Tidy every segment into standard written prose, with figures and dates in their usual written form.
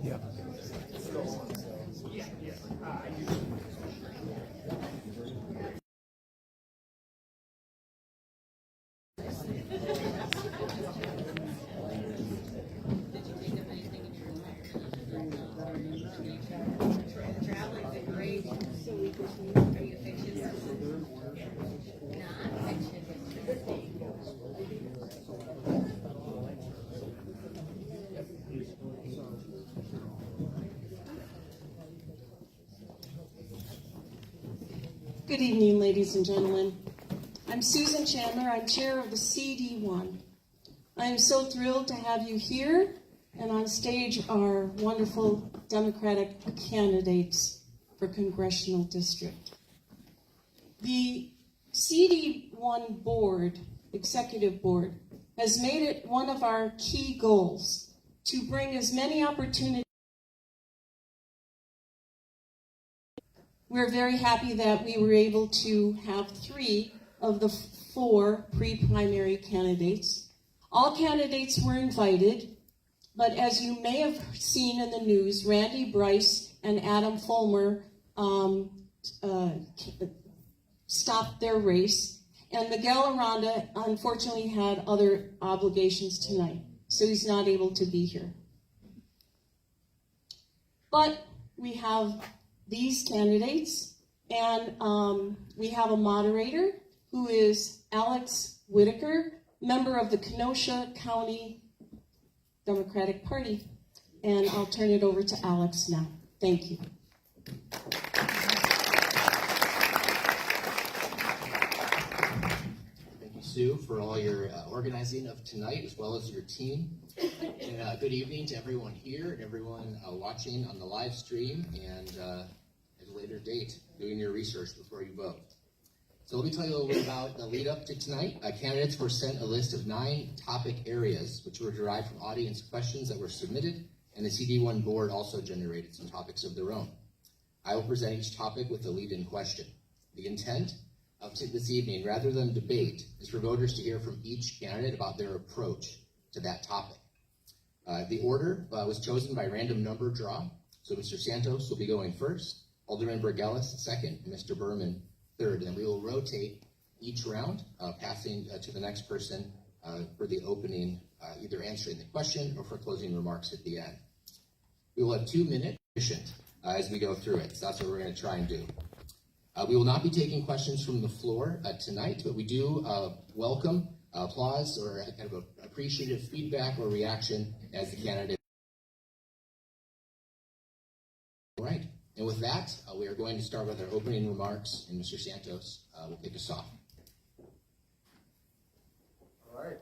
Yeah. Good evening, ladies and gentlemen. I'm Susan Chandler. I'm chair of the CD1. I am so thrilled to have you here, and on stage are wonderful Democratic candidates for congressional district. The CD1 board, executive board, has made it one of our key goals to bring as many opportunities. We're very happy that we were able to have 3 of the 4 pre-primary candidates. All candidates were invited, but as you may have seen in the news, Randy Bryce and Adam Fulmer stopped their race, and Miguel Aranda unfortunately had other obligations tonight, so he's not able to be here. But we have these candidates, and we have a moderator who is Alex Whitaker, member of the Kenosha County Democratic Party. And I'll turn it over to Alex now. Thank you. Thank you, Sue, for all your organizing of tonight, as well as your team. And good evening to everyone here and everyone watching on the live stream and at a later date, doing your research before you vote. So let me tell you a little bit about the lead up to tonight. Candidates were sent a list of 9 topic areas, which were derived from audience questions that were submitted, and the CD1 board also generated some topics of their own. I will present each topic with the lead-in question. The intent of this evening, rather than debate, is for voters to hear from each candidate about their approach to that topic. The order was chosen by random number draw, so Mr. Santos will be going first, Alderman Bergelis second, and Mr. Berman third, and we will rotate each round, passing to the next person for the opening, either answering the question or for closing remarks at the end. We will have 2 minutes as we go through it, so that's what we're going to try and do. We will not be taking questions from the floor tonight, but we do welcome applause or kind of appreciative feedback or reaction as the candidate. All right. And with that, we are going to start with our opening remarks, and Mr. Santos will kick us off. All right.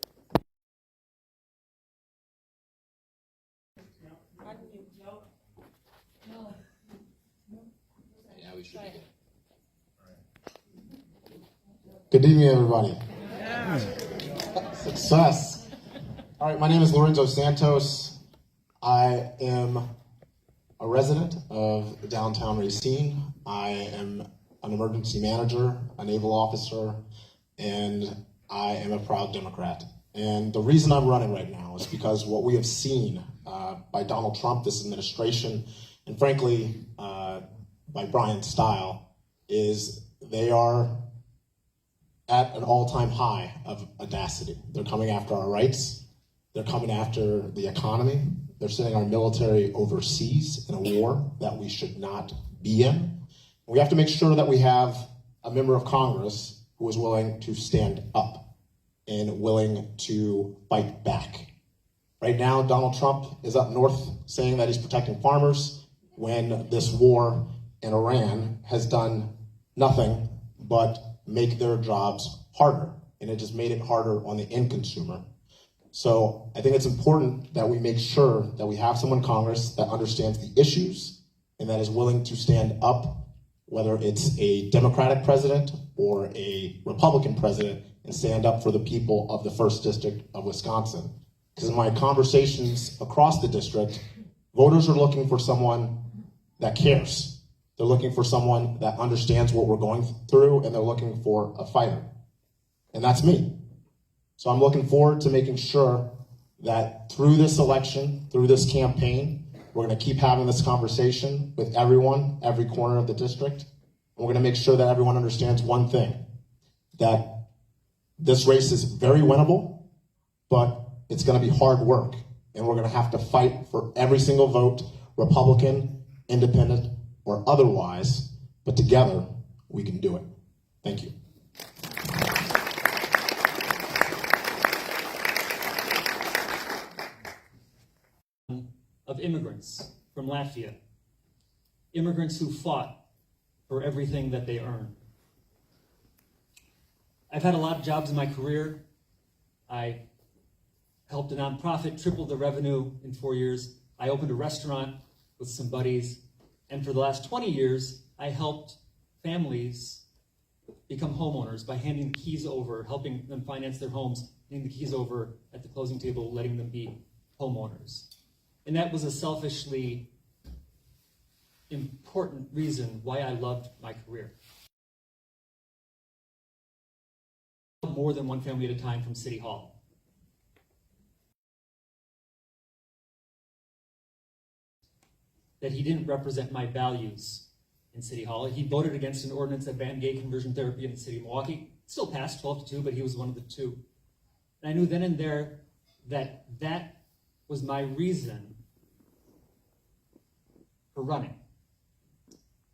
Yeah, we should begin. Good evening, everybody. Success. All right, my name is Lorenzo Santos. I am a resident of downtown Racine. I am an emergency manager, a naval officer, and I am a proud Democrat. And the reason I'm running right now is because what we have seen by Donald Trump, this administration, and frankly, by Brian Style, is they are at an all-time high of audacity. They're coming after our rights. They're coming after the economy. They're sending our military overseas in a war that we should not be in. We have to make sure that we have a member of Congress who is willing to stand up and willing to fight back. Right now, Donald Trump is up north saying that he's protecting farmers when this war in Iran has done nothing but make their jobs harder. And it just made it harder on the end consumer. So I think it's important that we make sure that we have someone in Congress that understands the issues and that is willing to stand up, whether it's a Democratic president or a Republican president, and stand up for the people of the 1st District of Wisconsin. Because in my conversations across the district, voters are looking for someone that cares. They're looking for someone that understands what we're going through, and they're looking for a fighter. And that's me. So I'm looking forward to making sure that through this election, through this campaign, We're going to keep having this conversation with everyone, every corner of the district. And we're going to make sure that everyone understands one thing, that this race is very winnable, but it's going to be hard work. And we're going to have to fight for every single vote, Republican, independent, or otherwise. But together, we can do it. Thank you. Of immigrants from Latvia, immigrants who fought for everything that they earned. I've had a lot of jobs in my career. I helped a nonprofit, tripled the revenue in 4 years. I opened a restaurant with some buddies. And for the last 20 years, I helped families become homeowners by handing the keys over, helping them finance their homes, handing the keys over at the closing table, letting them be homeowners. And that was a selfishly important reason why I loved my career. More than one family at a time from City Hall. That he didn't represent my values in City Hall. He voted against an ordinance that banned gay conversion therapy in the city of Milwaukee. It still passed 12-2, but he was one of the two. And I knew then and there that that was my reason for running.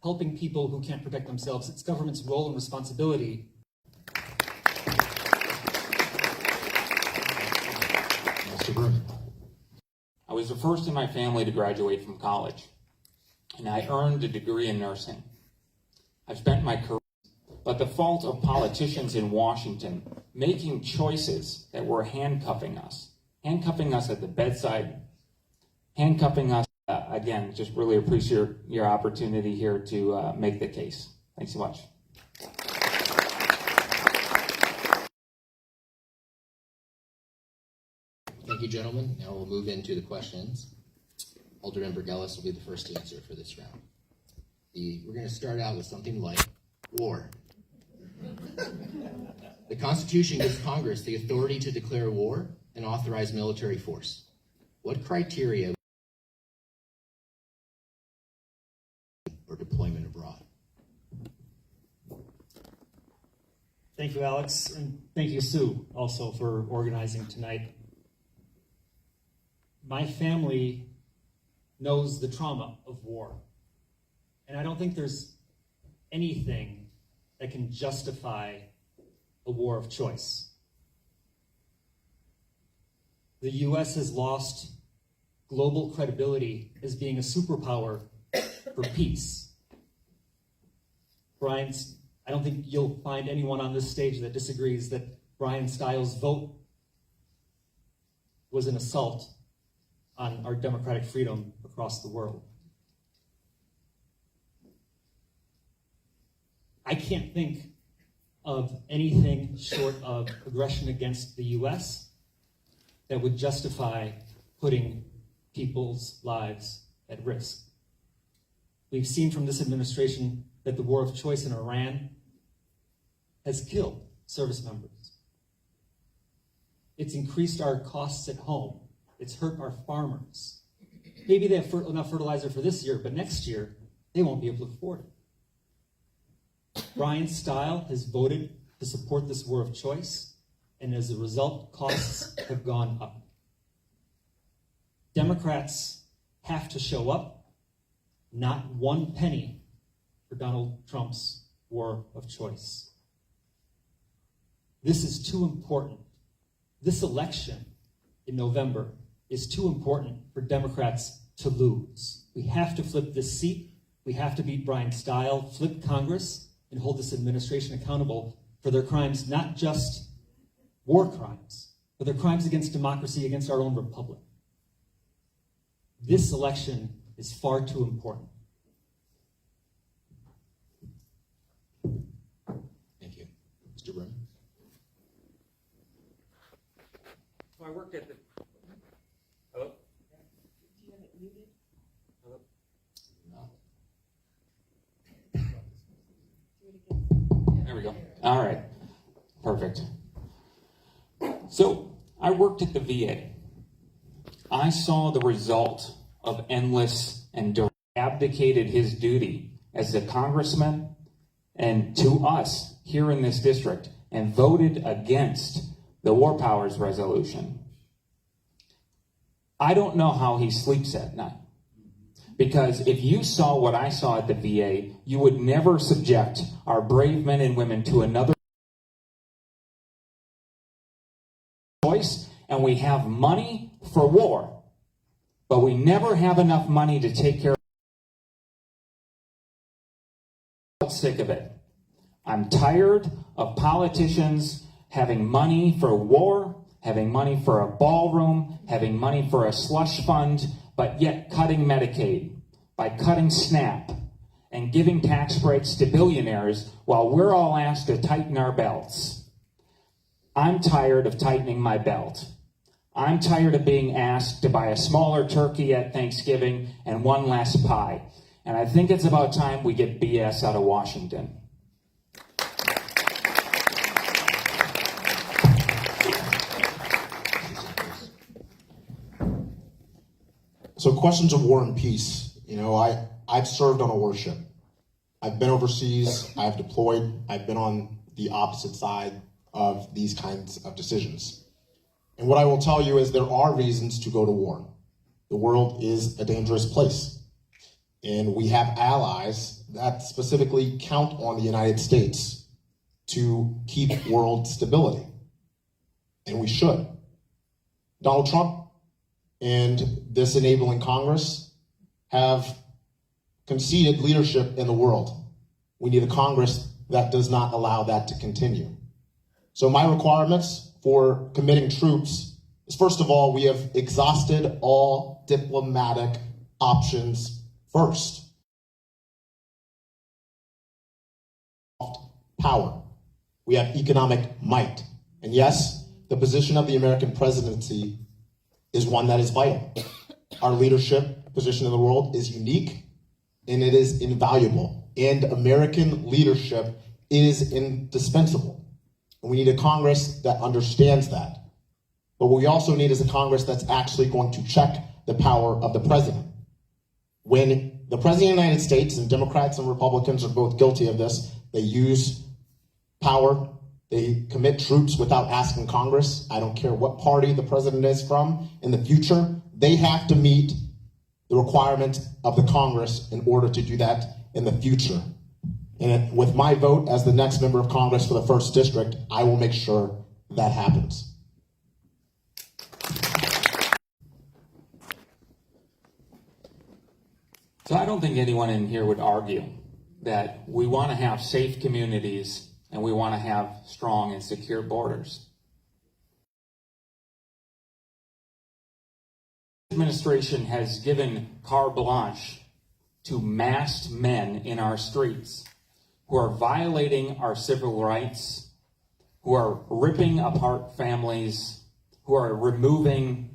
Helping people who can't protect themselves. It's government's role and responsibility. I was the first in my family to graduate from college, and I earned a degree in nursing. I've spent my career, but the fault of politicians in Washington making choices that were handcuffing us at the bedside, handcuffing us. Again, just really appreciate your opportunity here to make the case. Thanks so much. Thank you, gentlemen. Now we'll move into the questions. Alderman Burgellis will be the first to answer for this round. We're going to start out with something like war. The Constitution gives Congress the authority to declare war and authorize military force. What criteria or deployment abroad? Thank you, Alex, and thank you, Sue, also for organizing tonight. My family knows the trauma of war, and I don't think there's anything that can justify a war of choice. The U.S. has lost global credibility as being a superpower for peace. I don't think you'll find anyone on this stage that disagrees that Brian Stiles' vote was an assault on our democratic freedom across the world. I can't think of anything short of aggression against the U.S. that would justify putting people's lives at risk. We've seen from this administration that the war of choice in Iran has killed service members. It's increased our costs at home. It's hurt our farmers. Maybe they have enough fertilizer for this year, but next year, they won't be able to afford it. Brian Stile has voted to support this war of choice, and as a result, costs have gone up. Democrats have to show up, not one penny for Donald Trump's war of choice. This is too important. This election in November is too important for Democrats to lose. We have to flip this seat. We have to beat Brian Stile, flip Congress, and hold this administration accountable for their crimes, not just war crimes, but their crimes against democracy, against our own republic. This election is far too important. Thank you. Mr. Brim? So I worked at the... Hello? Do you have it muted? Hello? No. Do it again. There we go. All right. Perfect. So I worked at the VA. I saw the result of endless and abdicated his duty as a congressman and to us here in this district and voted against the War Powers Resolution. I don't know how he sleeps at night. Because if you saw what I saw at the VA, you would never subject our brave men and women to another choice, and we have money for war, but we never have enough money to take care of. I'm sick of it. I'm tired of politicians having money for war, having money for a ballroom, having money for a slush fund, but yet cutting Medicaid, by cutting SNAP, and giving tax breaks to billionaires while we're all asked to tighten our belts. I'm tired of tightening my belt. I'm tired of being asked to buy a smaller turkey at Thanksgiving and one less pie. And I think it's about time we get BS out of Washington. So questions of war and peace. You know, I've served on a warship. I've been overseas, I've deployed, I've been on the opposite side of these kinds of decisions. And what I will tell you is there are reasons to go to war. The world is a dangerous place. And we have allies that specifically count on the United States to keep world stability. And we should. Donald Trump and this enabling Congress have conceded leadership in the world. We need a Congress that does not allow that to continue. So my requirements for committing troops is, first of all, we have exhausted all diplomatic options first. Power. We have economic might. And yes, the position of the American presidency is one that is vital. Our leadership position in the world is unique and it is invaluable. And American leadership is indispensable. And we need a Congress that understands that. But what we also need is a Congress that's actually going to check the power of the president. When the president of the United States, and Democrats and Republicans are both guilty of this, they use power, they commit troops without asking Congress. I don't care what party the president is from. In the future, they have to meet the requirement of the Congress in order to do that in the future. And with my vote as the next member of Congress for the 1st District, I will make sure that happens. So I don't think anyone in here would argue that we want to have safe communities and we want to have strong and secure borders. The administration has given carte blanche to masked men in our streets who are violating our civil rights, who are ripping apart families, who are removing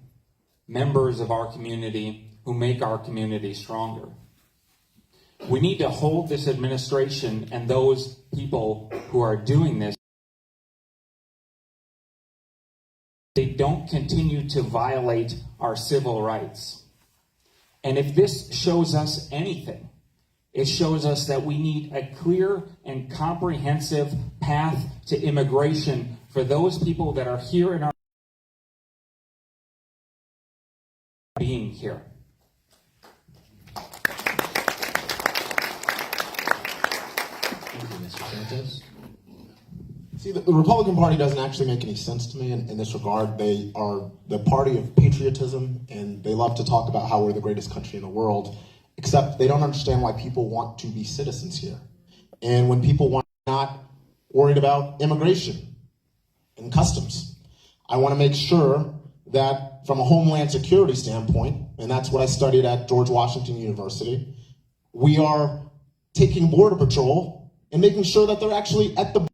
members of our community who make our community stronger. We need to hold this administration and those people who are doing this. They don't continue to violate our civil rights. And if this shows us anything, it shows us that we need a clear and comprehensive path to immigration for those people that are here in our being here. See, the Republican Party doesn't actually make any sense to me in this regard. They are the party of patriotism, and they love to talk about how we're the greatest country in the world, except they don't understand why people want to be citizens here. And when people want not worried about immigration and customs, I want to make sure that from a homeland security standpoint, and that's what I studied at George Washington University, we are taking Border Patrol and making sure that they're actually at the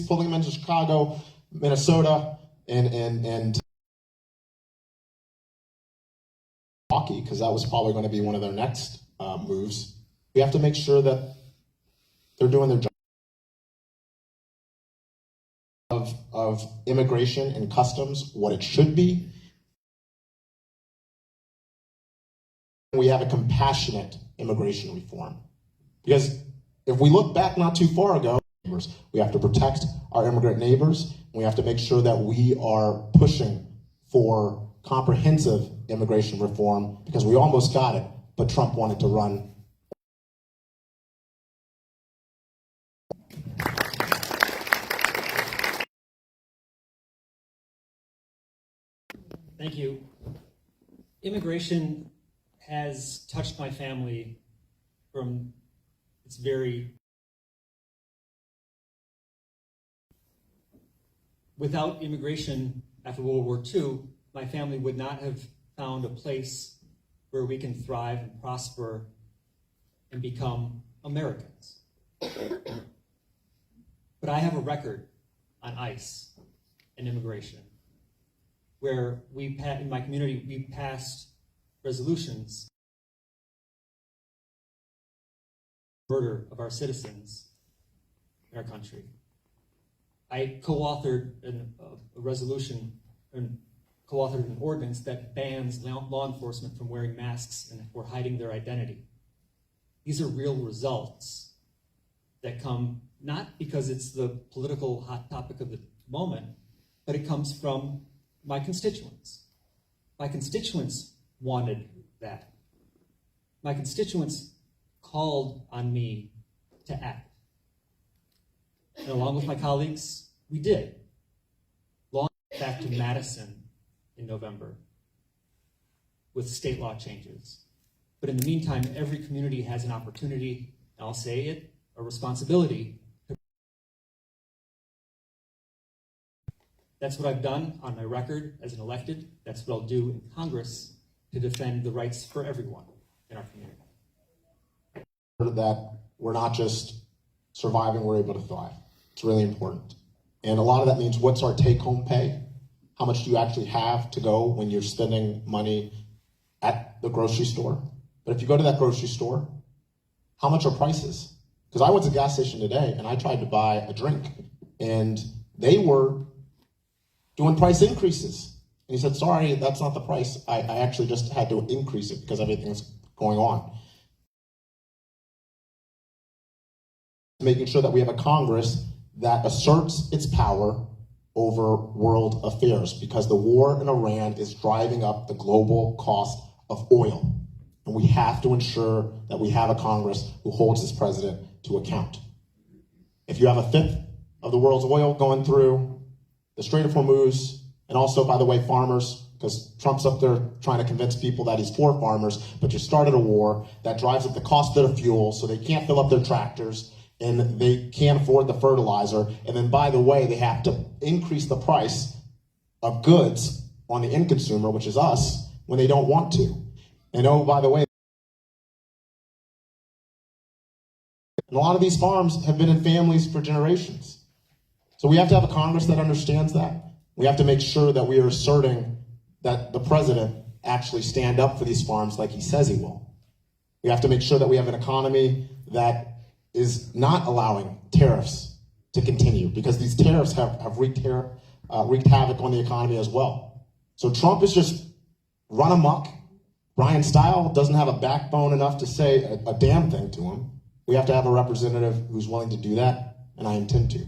pulling them into Chicago, Minnesota, and hockey, because that was probably going to be one of their next moves. We have to make sure that they're doing their job of immigration and customs, what it should be, we have a compassionate immigration reform. Because if we look back not too far ago, we have to protect our immigrant neighbors. We have to make sure that we are pushing for comprehensive immigration reform because we almost got it, but Trump wanted to run. Thank you. Immigration has touched my family from its very... Without immigration after World War II, my family would not have found a place where we can thrive and prosper and become Americans. But I have a record on ICE and immigration, where in my community, we passed resolutions murder of our citizens in our country. I co-authored a resolution and co-authored an ordinance that bans law enforcement from wearing masks and or hiding their identity. These are real results that come not because it's the political hot topic of the moment, but it comes from my constituents. My constituents wanted that. My constituents called on me to act. And along with my colleagues, we did. Long back to Madison in November with state law changes. But in the meantime, every community has an opportunity, and I'll say it, a responsibility. That's what I've done on my record as an elected. That's what I'll do in Congress to defend the rights for everyone in our community. That we're not just surviving, we're able to thrive. It's really important. And a lot of that means what's our take-home pay? How much do you actually have to go when you're spending money at the grocery store? But if you go to that grocery store, how much are prices? Because I went to the gas station today and I tried to buy a drink and they were doing price increases. And he said, sorry, that's not the price. I actually just had to increase it because everything's going on. Making sure that we have a Congress that asserts its power over world affairs because the war in Iran is driving up the global cost of oil. And we have to ensure that we have a Congress who holds this president to account. If you have a fifth of the world's oil going through the Strait of Hormuz, and also, by the way, farmers, because Trump's up there trying to convince people that he's for farmers, but you started a war that drives up the cost of the fuel so they can't fill up their tractors, and they can't afford the fertilizer, and then, by the way, they have to increase the price of goods on the end consumer, which is us, when they don't want to. And oh, by the way, and a lot of these farms have been in families for generations. So we have to have a Congress that understands that. We have to make sure that we are asserting that the president actually stand up for these farms like he says he will. We have to make sure that we have an economy that is not allowing tariffs to continue because these tariffs have wreaked havoc on the economy as well. So Trump is just run amok. Brian Stile doesn't have a backbone enough to say a damn thing to him. We have to have a representative who's willing to do that, and I intend to.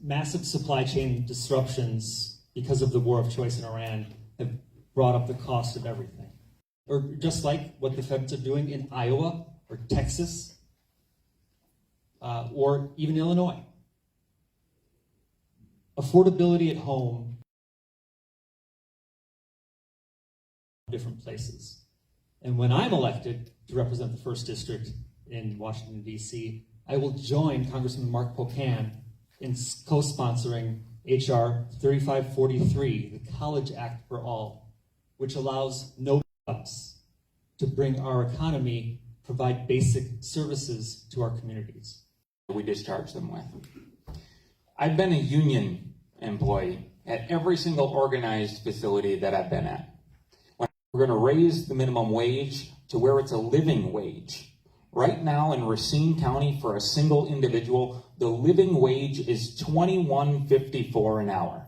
Massive supply chain disruptions because of the war of choice in Iran have brought up the cost of everything. Or just like what the feds are doing in Iowa or Texas or even Illinois. Affordability at home, different places. And when I'm elected to represent the 1st District in Washington, D.C., I will join Congressman Mark Pocan in co-sponsoring H.R. 3543, the College Act for All, which allows no cuts to bring our economy, provide basic services to our communities. We discharge them with. I've been a union employee at every single organized facility that I've been at. We're going to raise the minimum wage to where it's a living wage. Right now in Racine County, for a single individual, the living wage is $21.54 an hour.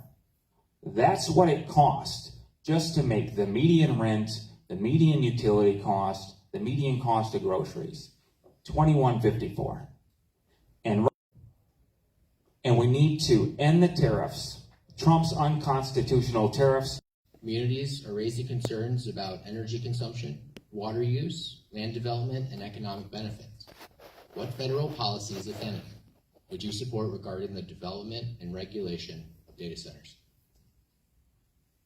That's what it costs just to make the median rent, the median utility cost, the median cost of groceries. $21.54. And we need to end the tariffs, Trump's unconstitutional tariffs. Communities are raising concerns about energy consumption, water use, land development, and economic benefits. What federal policies, if any, would you support regarding the development and regulation of data centers?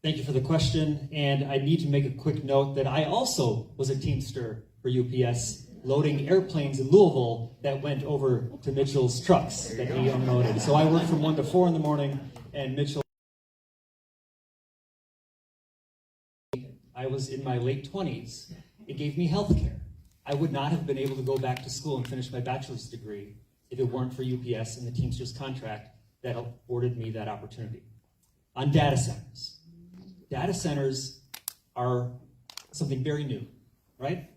Thank you for the question, and I need to make a quick note that I also was a Teamster for UPS, loading airplanes in Louisville that went over to Mitchell's trucks that he unloaded. So I worked from 1 to 4 in the morning, and Mitchell, I was in my late 20s. It gave me health care. I would not have been able to go back to school and finish my bachelor's degree if it weren't for UPS and the Teamsters contract that afforded me that opportunity. On data centers. Data centers are something very new, right?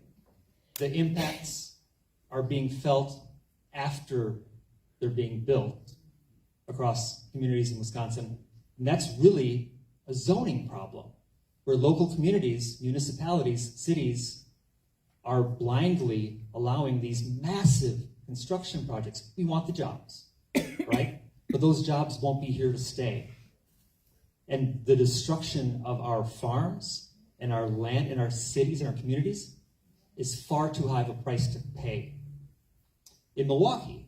The impacts are being felt after they're being built across communities in Wisconsin. And that's really a zoning problem, where local communities, municipalities, cities are blindly allowing these massive construction projects. We want the jobs, right? But those jobs won't be here to stay. And the destruction of our farms and our land and our cities and our communities is far too high of a price to pay. In Milwaukee,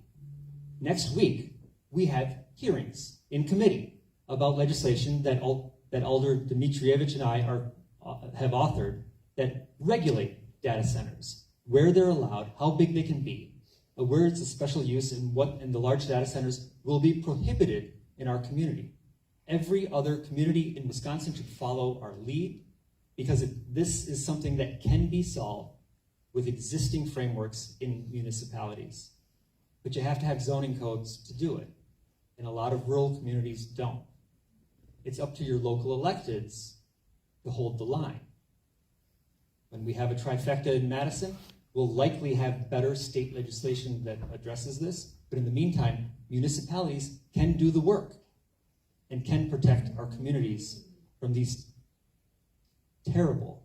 next week, we have hearings in committee about legislation that Alder Dmitrievich and I have authored that regulate data centers, where they're allowed, how big they can be, where it's a special use, and the large data centers will be prohibited in our community. Every other community in Wisconsin should follow our lead, because this is something that can be solved with existing frameworks in municipalities. But you have to have zoning codes to do it, and a lot of rural communities don't. It's up to your local electeds to hold the line. When we have a trifecta in Madison, we'll likely have better state legislation that addresses this, but in the meantime, municipalities can do the work and can protect our communities from these terrible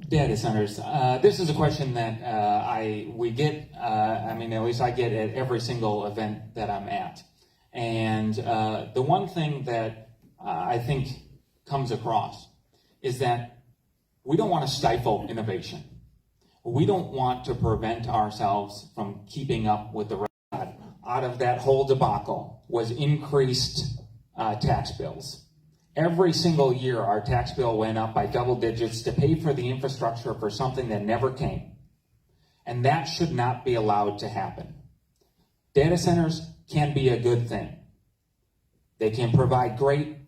data centers. This is a question that we get. At least I get at every single event that I'm at. And the one thing that I think comes across is that we don't want to stifle innovation. We don't want to prevent ourselves from keeping up with the rest. Out of that whole debacle was increased tax bills. Every single year, our tax bill went up by double digits to pay for the infrastructure for something that never came. And that should not be allowed to happen. Data centers can be a good thing. They can provide great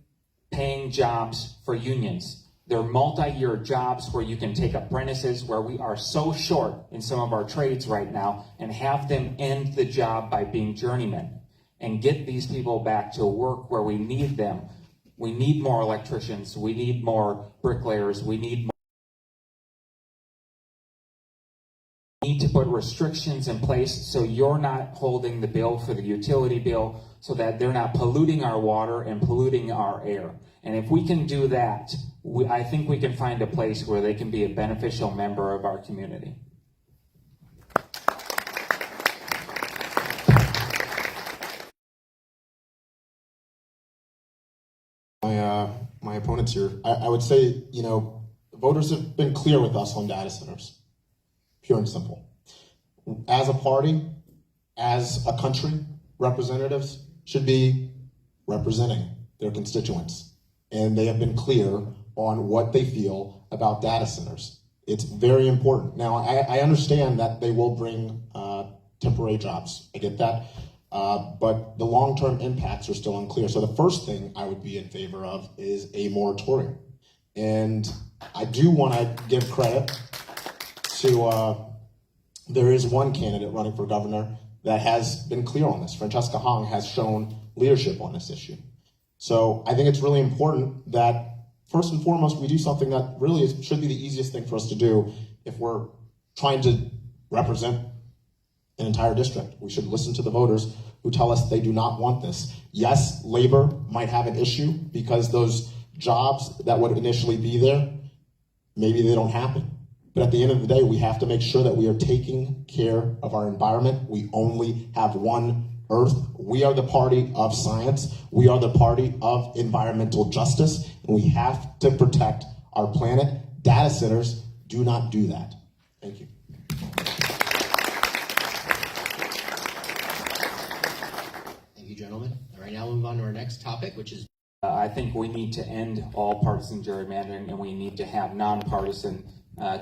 paying jobs for unions. They're multi-year jobs where you can take apprentices, where we are so short in some of our trades right now, and have them end the job by being journeymen and get these people back to work where we need them. We need more electricians. We need more bricklayers. We need to put restrictions in place so you're not holding the bill for the utility bill, so that they're not polluting our water and polluting our air. And if we can do that, I think we can find a place where they can be a beneficial member of our community. My opponents here, I would say, voters have been clear with us on data centers, pure and simple. As a party, as a country, representatives should be representing their constituents. And they have been clear on what they feel about data centers. It's very important. Now, I understand that they will bring temporary jobs. I get that. But the long-term impacts are still unclear. So the first thing I would be in favor of is a moratorium. And I do want to give credit to, there is one candidate running for governor that has been clear on this. Francesca Hong has shown leadership on this issue. So I think it's really important that first and foremost, we do something that really should be the easiest thing for us to do if we're trying to represent an entire district. We should listen to the voters who tell us they do not want this. Yes, labor might have an issue because those jobs that would initially be there, maybe they don't happen. But at the end of the day, we have to make sure that we are taking care of our environment. We only have one Earth. We are the party of science. We are the party of environmental justice, and we have to protect our planet. Data centers do not do that. Thank you. Thank you, gentlemen. All right, now we'll move on to our next topic, which is I think we need to end all partisan gerrymandering, and we need to have nonpartisan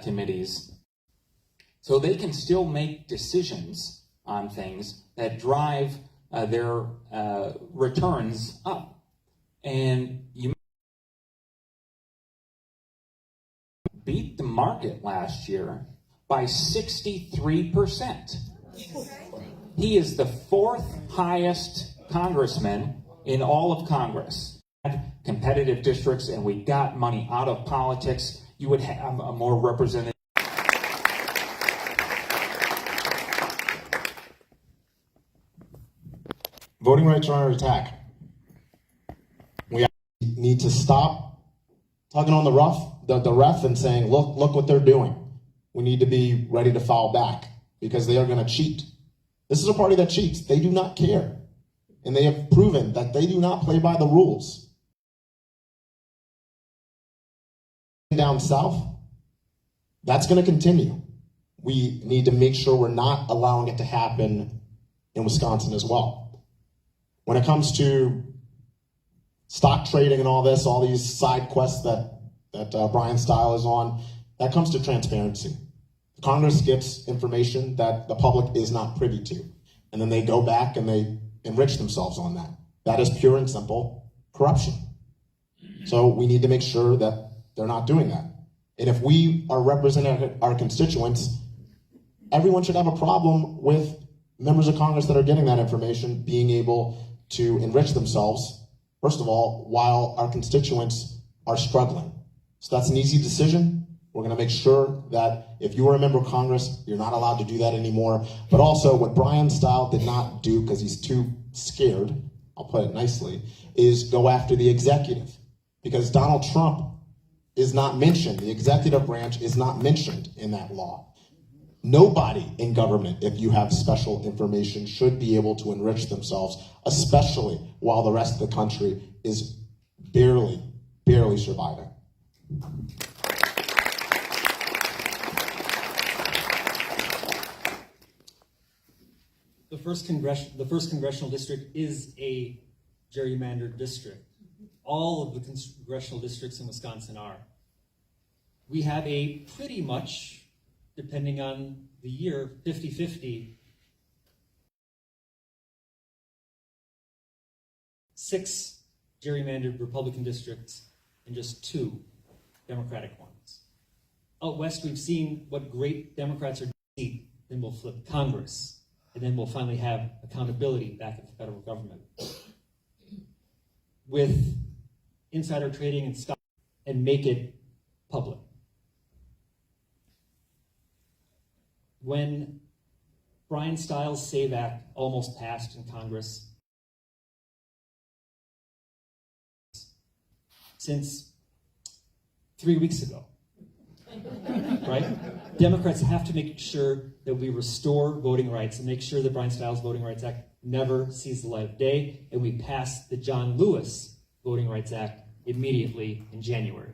committees so they can still make decisions on things that drive their returns up. And you beat the market last year by 63%. He is the fourth highest congressman in all of Congress. Competitive districts, and we got money out of politics. You would have a more representative. Voting rights are under attack. We need to stop tugging on the ref and saying, look what they're doing. We need to be ready to foul back because they are going to cheat. This is a party that cheats. They do not care. And they have proven that they do not play by the rules. Down south, that's going to continue. We need to make sure we're not allowing it to happen in Wisconsin as well. When it comes to stock trading and all this, all these side quests that Brian Style is on, that comes to transparency. Congress gets information that the public is not privy to, and then they go back and they enrich themselves on that. That is pure and simple corruption. So we need to make sure that they're not doing that. And if we are representing our constituents, everyone should have a problem with members of Congress that are getting that information being able to enrich themselves, first of all, while our constituents are struggling. So that's an easy decision. We're going to make sure that if you are a member of Congress, you're not allowed to do that anymore. But also what Brian Style did not do, because he's too scared, I'll put it nicely, is go after the executive. Because Donald Trump is not mentioned. The executive branch is not mentioned in that law. Nobody in government, if you have special information, should be able to enrich themselves, especially while the rest of the country is barely surviving. The first congressional district is a gerrymandered district. All of the congressional districts in Wisconsin are. We have a pretty much, depending on the year, 50-50. 6 gerrymandered Republican districts and just 2 Democratic ones. Out west, we've seen what great Democrats are doing. Then we'll flip Congress, and then we'll finally have accountability back at the federal government. With insider trading and stock, and make it public. When Brian Stiles' SAVE Act almost passed in Congress, since 3 weeks ago, right? Democrats have to make sure that we restore voting rights and make sure that Brian Stiles' Voting Rights Act never sees the light of day, and we pass the John Lewis Voting Rights Act immediately in January.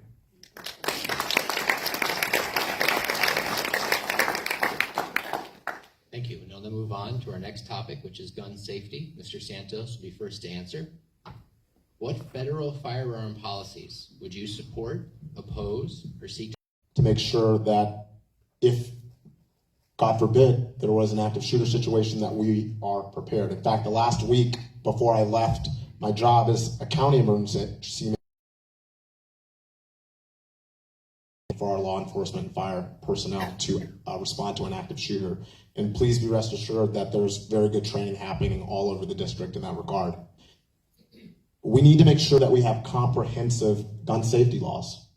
Thank you. And now we'll move on to our next topic, which is gun safety. Mr. Santos will be first to answer. What federal firearm policies would you support, oppose, or seek to make sure that if, God forbid, there was an active shooter situation, that we are prepared? In fact, the last week before I left my job as a county emergency for our law enforcement and fire personnel to respond to an active shooter. And please be rest assured that there's very good training happening all over the district in that regard. we need to make sure that we have comprehensive gun safety laws.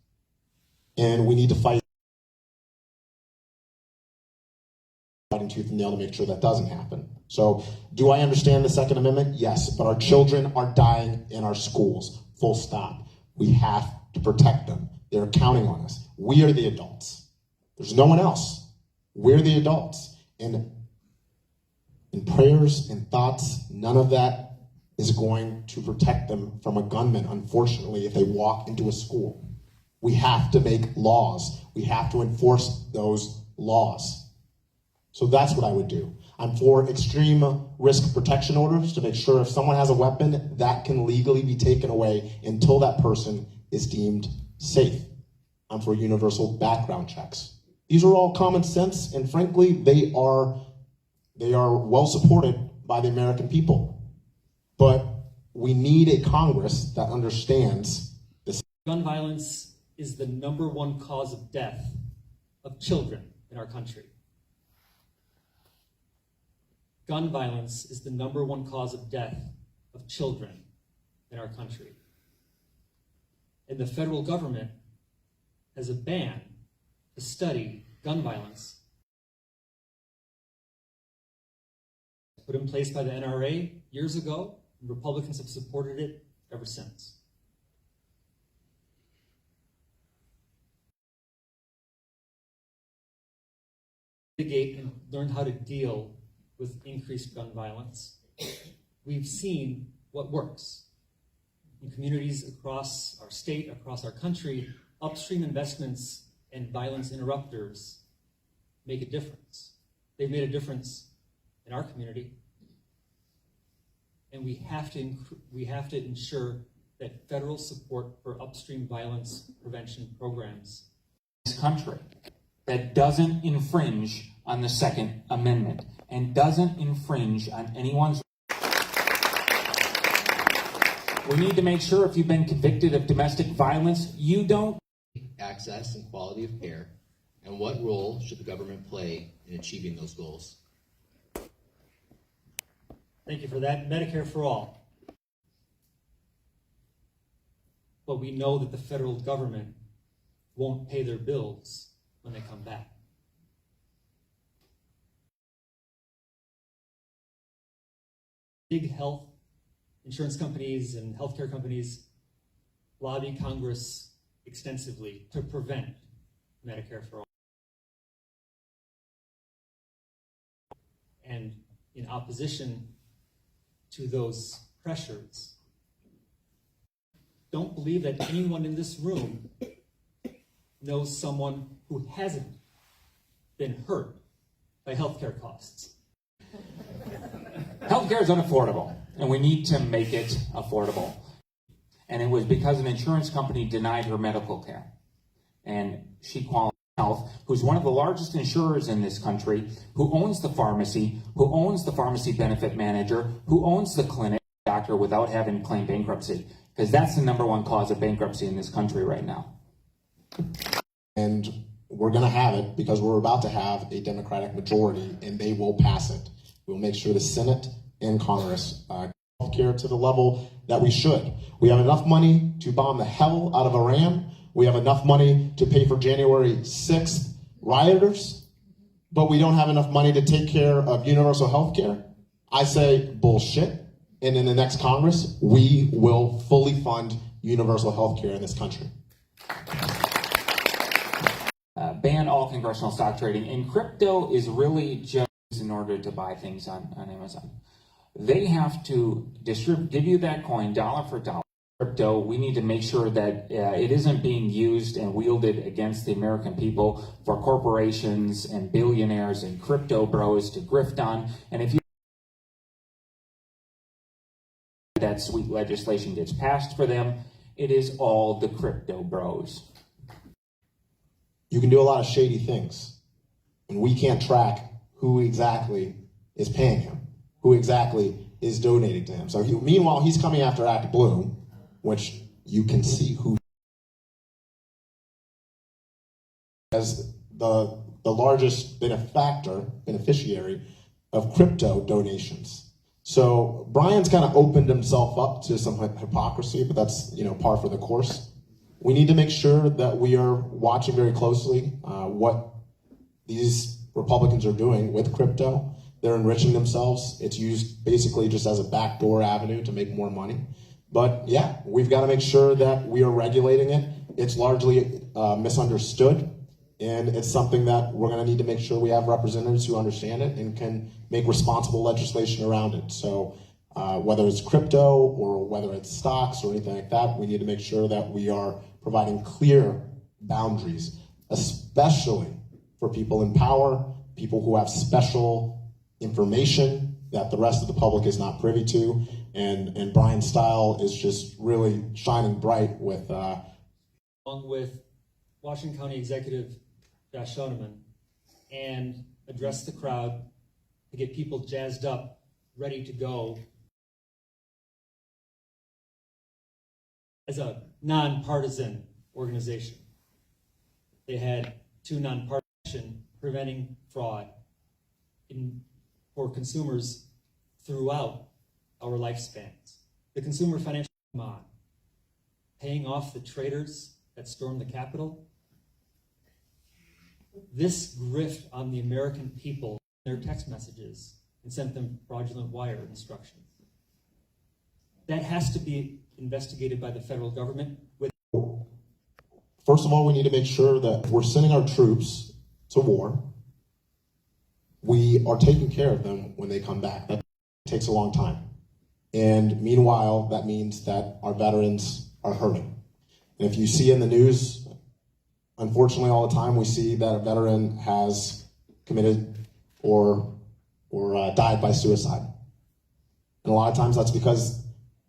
And we need to fighting tooth and nail to make sure that doesn't happen. So, do I understand the Second Amendment? Yes, but our children are dying in our schools, full stop. We have to protect them. They're counting on us. We are the adults. There's no one else. We're the adults. And in prayers and thoughts, none of that is going to protect them from a gunman, unfortunately, if they walk into a school. We have to make laws. We have to enforce those laws. So that's what I would do. I'm for extreme risk protection orders to make sure if someone has a weapon, that can legally be taken away until that person is deemed safe. I'm for universal background checks. These are all common sense, and frankly, they are well supported by the American people. But we need a Congress that understands this. Gun violence is the #1 cause of death of children in our country. Gun violence is the #1 cause of death of children in our country. And the federal government has a ban to study gun violence put in place by the NRA years ago, and Republicans have supported it ever since. Mitigate and learn how to deal with increased gun violence. We've seen what works. In communities across our state, across our country, upstream investments and violence interrupters make a difference. They've made a difference in our community. And we have to ensure that federal support for upstream violence prevention programs. This country that doesn't infringe on the Second Amendment and doesn't infringe on anyone's. We need to make sure if you've been convicted of domestic violence, you don't. Access and quality of care, and what role should the government play in achieving those goals? Thank you for that. Medicare for all. But we know that the federal government won't pay their bills when they come back. Big health insurance companies and healthcare companies lobby Congress extensively to prevent Medicare for all. And in opposition to those pressures, don't believe that anyone in this room knows someone who hasn't been hurt by healthcare costs. Healthcare is unaffordable, and we need to make it affordable. And it was because an insurance company denied her medical care. And she qualified Health, who's one of the largest insurers in this country, who owns the pharmacy, who owns the pharmacy benefit manager, who owns the clinic doctor without having to claim bankruptcy. Because that's the #1 cause of bankruptcy in this country right now. And we're going to have it because we're about to have a Democratic majority, and they will pass it. We'll make sure the Senate and Congress healthcare to the level that we should. We have enough money to bomb the hell out of Iran. We have enough money to pay for January 6th rioters, but we don't have enough money to take care of universal health care. I say bullshit. And in the next Congress, we will fully fund universal health care in this country. Ban all congressional stock trading. And crypto is really just in order to buy things on Amazon. They have to give you that coin dollar for dollar. Crypto, we need to make sure that it isn't being used and wielded against the American people for corporations and billionaires and crypto bros to grift on. And if that sweet legislation gets passed for them, it is all the crypto bros. You can do a lot of shady things, and we can't track who exactly is paying him, who exactly is donating to him. So meanwhile, he's coming after Act Blue, which you can see who as the largest beneficiary of crypto donations. So Brian's kind of opened himself up to some hypocrisy, but that's, par for the course. We need to make sure that we are watching very closely what these Republicans are doing with crypto. They're enriching themselves. It's used basically just as a backdoor avenue to make more money. But yeah, we've got to make sure that we are regulating it. It's largely misunderstood, and it's something that we're going to need to make sure we have representatives who understand it and can make responsible legislation around it. So whether it's crypto or whether it's stocks or anything like that, we need to make sure that we are providing clear boundaries, especially for people in power, people who have special information that the rest of the public is not privy to. And Brian Style is just really shining bright with along with Washington County Executive Josh Shoneman, and address the crowd to get people jazzed up, ready to go as a nonpartisan organization. They had two nonpartisan preventing fraud for consumers throughout our lifespans. The Consumer Financial Mod, paying off the traitors that stormed the Capitol. This grift on the American people, their text messages, and sent them fraudulent wire instructions. That has to be investigated by the federal government. First of all, we need to make sure that we're sending our troops to war. We are taking care of them when they come back. That takes a long time. And meanwhile, that means that our veterans are hurting. And if you see in the news, unfortunately, all the time we see that a veteran has committed or died by suicide. And a lot of times that's because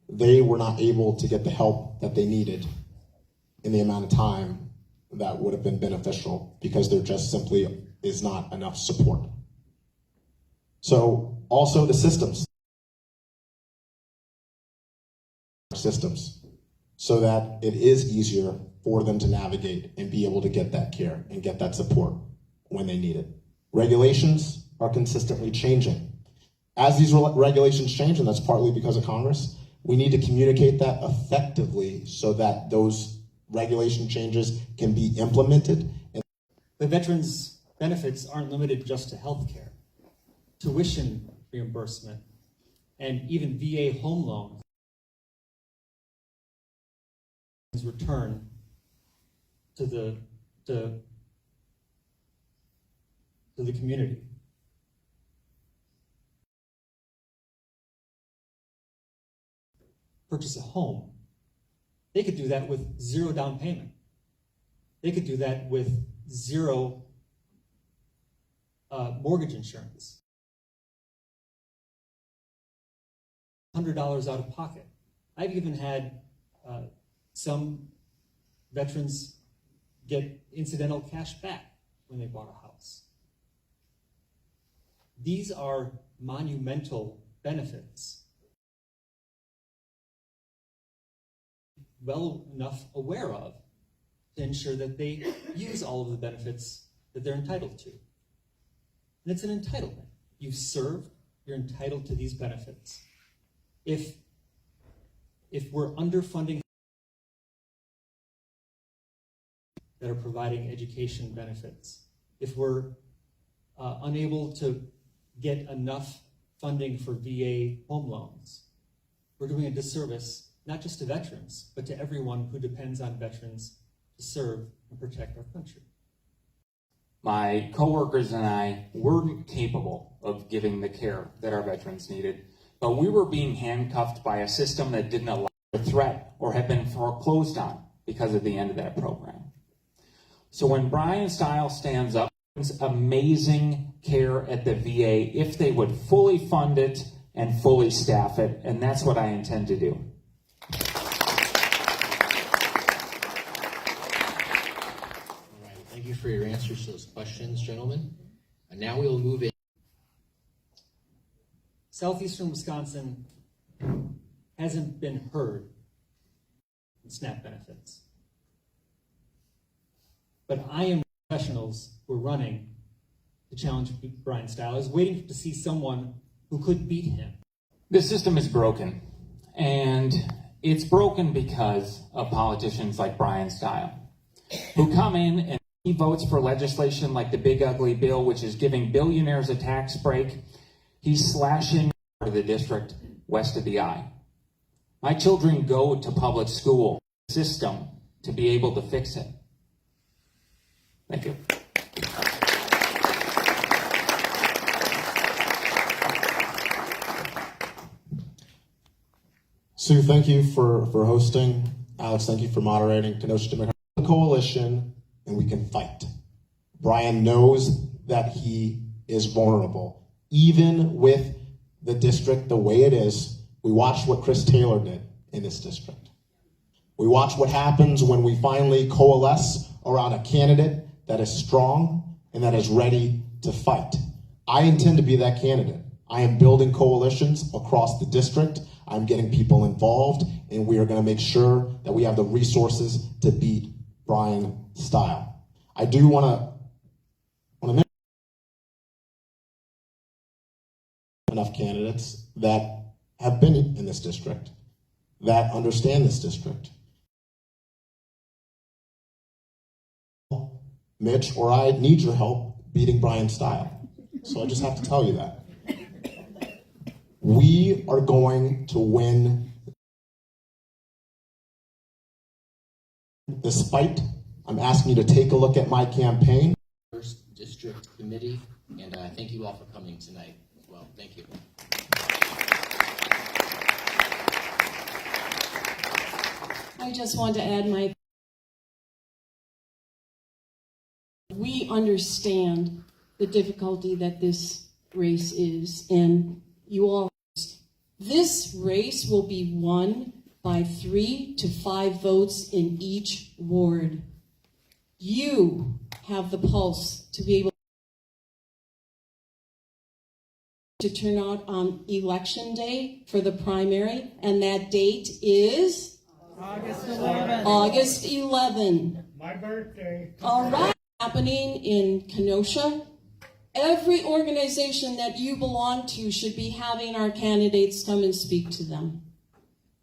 they were not able to get the help that they needed in the amount of time that would have been beneficial, because there just simply is not enough support. So also the systems, so that it is easier for them to navigate and be able to get that care and get that support when they need it. Regulations are consistently changing. As these regulations change, and that's partly because of Congress, we need to communicate that effectively so that those regulation changes can be implemented. The veterans' benefits aren't limited just to health care. Tuition reimbursement, and even VA home loans return to the community. Purchase a home. They could do that with zero down payment. They could do that with zero mortgage insurance. $100 out of pocket. I've even had some veterans get incidental cash back when they bought a house. These are monumental benefits. Well enough aware of to ensure that they use all of the benefits that they're entitled to. And it's an entitlement. You've served, you're entitled to these benefits. If we're underfunding that are providing education benefits, if we're unable to get enough funding for VA home loans, we're doing a disservice not just to veterans, but to everyone who depends on veterans to serve and protect our country. My coworkers and I weren't capable of giving the care that our veterans needed, but we were being handcuffed by a system that didn't allow a threat or had been foreclosed on because of the end of that program. So when Brian Style stands up, it's amazing care at the VA if they would fully fund it and fully staff it, and that's what I intend to do. All right, thank you for your answers to those questions, gentlemen. And now we will move in. Southeastern Wisconsin hasn't been heard in SNAP benefits. But I am professionals who are running to challenge Brian Style. I was waiting to see someone who could beat him. The system is broken, and it's broken because of politicians like Brian Style, who come in and he votes for legislation like the Big Ugly Bill, which is giving billionaires a tax break. He's slashing part of the district west of the I. My children go to public school system to be able to fix it. Thank you. Sue, thank you for hosting. Alex, thank you for moderating. Kenosha Democratic Coalition, and we can fight. Brian knows that he is vulnerable. Even with the district the way it is, we watched what Chris Taylor did in this district. We watch what happens when we finally coalesce around a candidate that is strong and that is ready to fight. I intend to be that candidate. I am building coalitions across the district. I'm getting people involved, and we are going to make sure that we have the resources to beat Brian Style. I do want to make enough candidates that have been in this district, that understand this district. Mitch or I need your help beating Brian Style. So I just have to tell you that. We are going to win. Despite, I'm asking you to take a look at my campaign. First District Committee, and thank you all for coming tonight as well. Thank you. I just want to add we understand the difficulty that this race is, and you all, this race will be won by 3 to 5 votes in each ward. You have the pulse to be able to turn out on election day for the primary, and that date is August 11th. August 11. My birthday. All right. Happening in Kenosha. Every organization that you belong to should be having our candidates come and speak to them.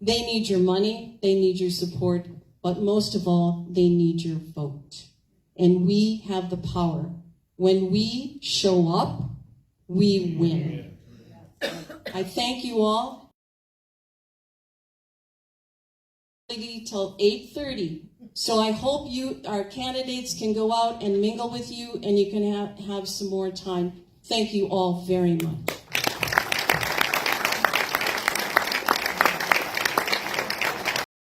They need your money, they need your support, but most of all, they need your vote. And we have the power. When we show up, we win. I thank you all. Till 8:30. So I hope our candidates can go out and mingle with you, and you can have some more time. Thank you all very much.